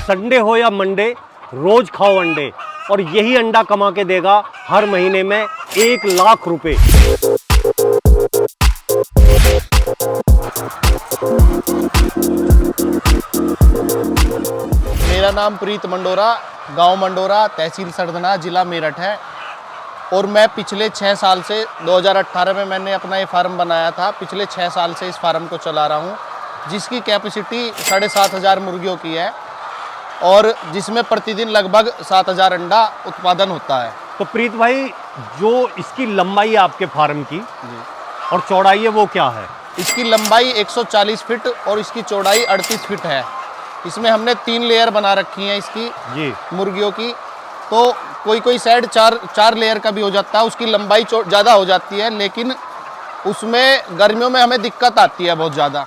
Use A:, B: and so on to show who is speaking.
A: Sunday हो या Monday, रोज खाओ अंडे और यही अंडा कमा के देगा हर महीने में 1,00,000 रुपए।
B: मेरा नाम प्रीत मंडोरा, गांव मंडोरा, तहसील सरदना, जिला मेरठ है। और मैं पिछले 6 साल से 2018 में मैंने अपना ये फार्म बनाया था। पिछले 6 साल से इस फार्म को चला रहा हूँ, जिसकी कैपेसिटी 7,500 मुर्गियों की है और जिसमें प्रतिदिन लगभग 7,000 अंडा उत्पादन होता है।
A: तो प्रीत भाई, जो इसकी लंबाई है आपके फार्म की और चौड़ाई है वो क्या है?
B: इसकी लंबाई 140 फीट और इसकी चौड़ाई 38 फीट है। इसमें हमने 3 लेयर बना रखी हैं इसकी
A: जी
B: मुर्गियों की। तो कोई साइड चार लेयर का भी हो जाता है, उसकी लंबाई ज़्यादा हो जाती है, लेकिन उसमें गर्मियों में हमें दिक्कत आती है बहुत ज़्यादा।